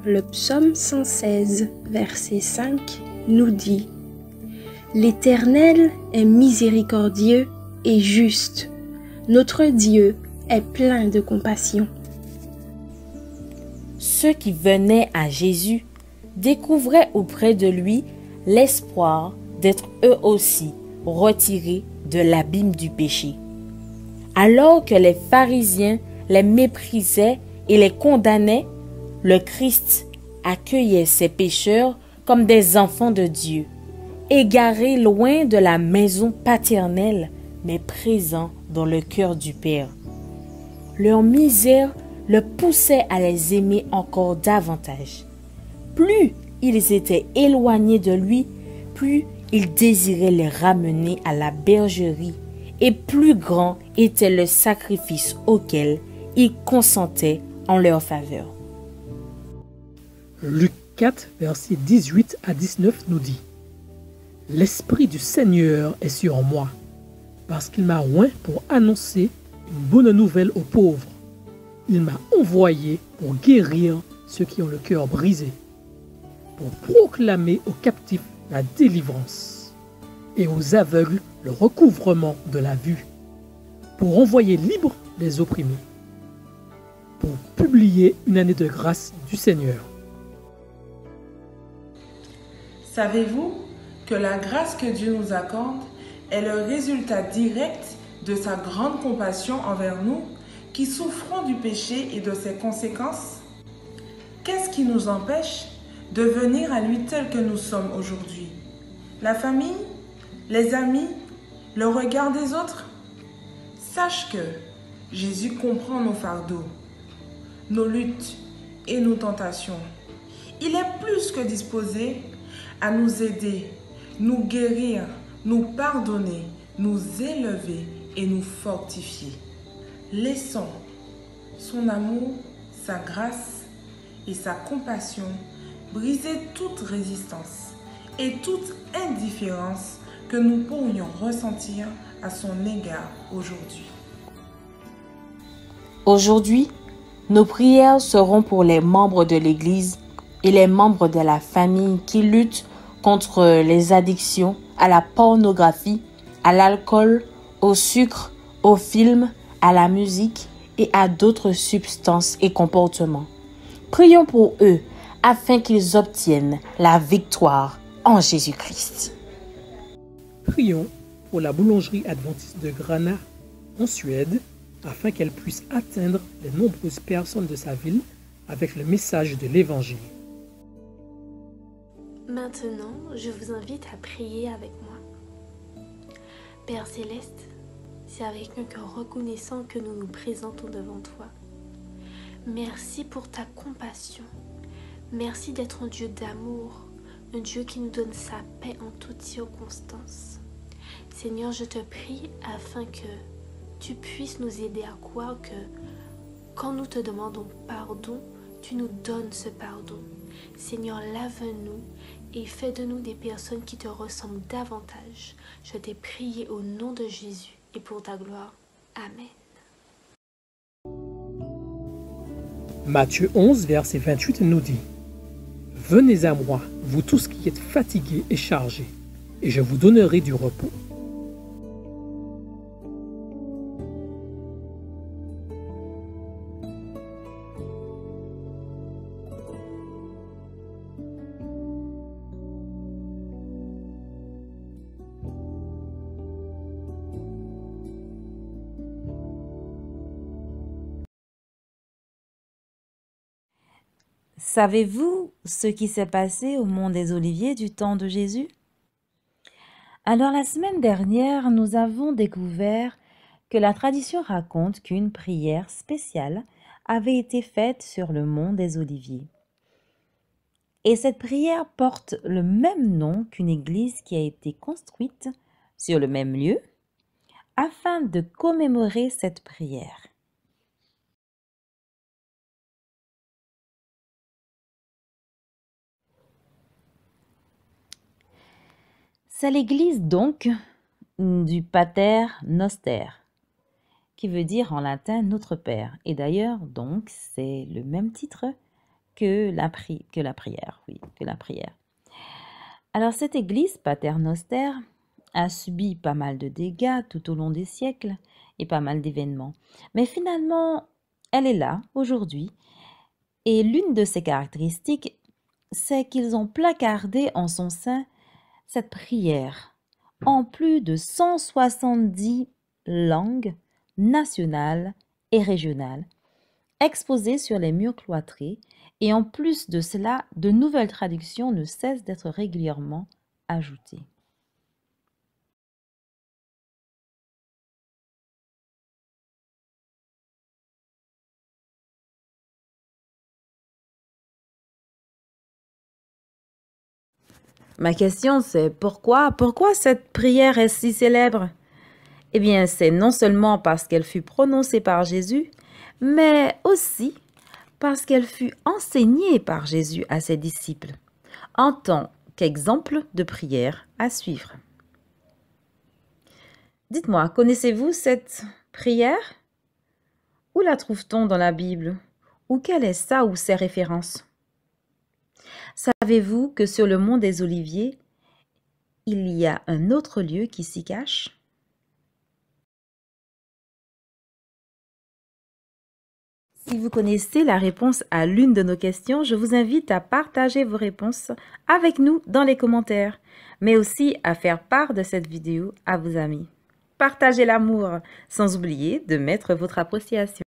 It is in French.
Le psaume 116, verset 5, nous dit: L'Éternel est miséricordieux et juste. Notre Dieu est plein de compassion. Ceux qui venaient à Jésus découvraient auprès de lui l'espoir d'être eux aussi retirés de l'abîme du péché. Alors que les pharisiens les méprisaient et les condamnaient, le Christ accueillait ces pécheurs comme des enfants de Dieu, égarés loin de la maison paternelle, mais présents dans le cœur du Père. Leur misère le poussait à les aimer encore davantage. Plus ils étaient éloignés de lui, plus il désirait les ramener à la bergerie, et plus grand était le sacrifice auquel il consentait en leur faveur. Luc 4, versets 18 à 19 nous dit: L'Esprit du Seigneur est sur moi, parce qu'il m'a oint pour annoncer une bonne nouvelle aux pauvres. Il m'a envoyé pour guérir ceux qui ont le cœur brisé, pour proclamer aux captifs la délivrance et aux aveugles le recouvrement de la vue, pour envoyer libres les opprimés, pour publier une année de grâce du Seigneur. Savez-vous que la grâce que Dieu nous accorde est le résultat direct de sa grande compassion envers nous qui souffrons du péché et de ses conséquences? Qu'est-ce qui nous empêche de venir à lui tel que nous sommes aujourd'hui? La famille? Les amis? Le regard des autres? Sache que Jésus comprend nos fardeaux, nos luttes et nos tentations. Il est plus que disposé à nous aider, nous guérir, nous pardonner, nous élever et nous fortifier. Laissons son amour, sa grâce et sa compassion briser toute résistance et toute indifférence que nous pourrions ressentir à son égard aujourd'hui. Aujourd'hui, nos prières seront pour les membres de l'Église et les membres de la famille qui luttent contre les addictions à la pornographie, à l'alcool, au sucre, aux films, à la musique et à d'autres substances et comportements. Prions pour eux afin qu'ils obtiennent la victoire en Jésus-Christ. Prions pour la boulangerie adventiste de Grana en Suède afin qu'elle puisse atteindre les nombreuses personnes de sa ville avec le message de l'Évangile. Maintenant, je vous invite à prier avec moi. Père Céleste, c'est avec un cœur reconnaissant que nous nous présentons devant toi. Merci pour ta compassion. Merci d'être un Dieu d'amour, un Dieu qui nous donne sa paix en toutes circonstances. Seigneur, je te prie afin que tu puisses nous aider à croire que quand nous te demandons pardon, tu nous donnes ce pardon. Seigneur, lave-nous et fais de nous des personnes qui te ressemblent davantage. Je t'ai prié au nom de Jésus et pour ta gloire. Amen. Matthieu 11, verset 28 nous dit: Venez à moi, vous tous qui êtes fatigués et chargés, et je vous donnerai du repos. Savez-vous ce qui s'est passé au mont des Oliviers du temps de Jésus? Alors la semaine dernière, nous avons découvert que la tradition raconte qu'une prière spéciale avait été faite sur le mont des Oliviers. Et cette prière porte le même nom qu'une église qui a été construite sur le même lieu afin de commémorer cette prière. C'est l'église donc du Pater Noster, qui veut dire en latin Notre Père. Et d'ailleurs, donc, c'est le même titre que la prière. Oui, que la prière. Alors, cette église paternostère a subi pas mal de dégâts tout au long des siècles et pas mal d'événements. Mais finalement, elle est là aujourd'hui. Et l'une de ses caractéristiques, c'est qu'ils ont placardé en son sein cette prière en plus de 170 langues nationales et régionales, exposées sur les murs cloîtrés, et en plus de cela, de nouvelles traductions ne cessent d'être régulièrement ajoutées. Ma question, c'est pourquoi cette prière est si célèbre? Eh bien, c'est non seulement parce qu'elle fut prononcée par Jésus, mais aussi parce qu'elle fut enseignée par Jésus à ses disciples, en tant qu'exemple de prière à suivre. Dites-moi, connaissez-vous cette prière? Où la trouve-t-on dans la Bible? Ou quelle est sa ou ses références? Savez-vous que sur le mont des Oliviers, il y a un autre lieu qui s'y cache? Si vous connaissez la réponse à l'une de nos questions, je vous invite à partager vos réponses avec nous dans les commentaires, mais aussi à faire part de cette vidéo à vos amis. Partagez l'amour, sans oublier de mettre votre appréciation.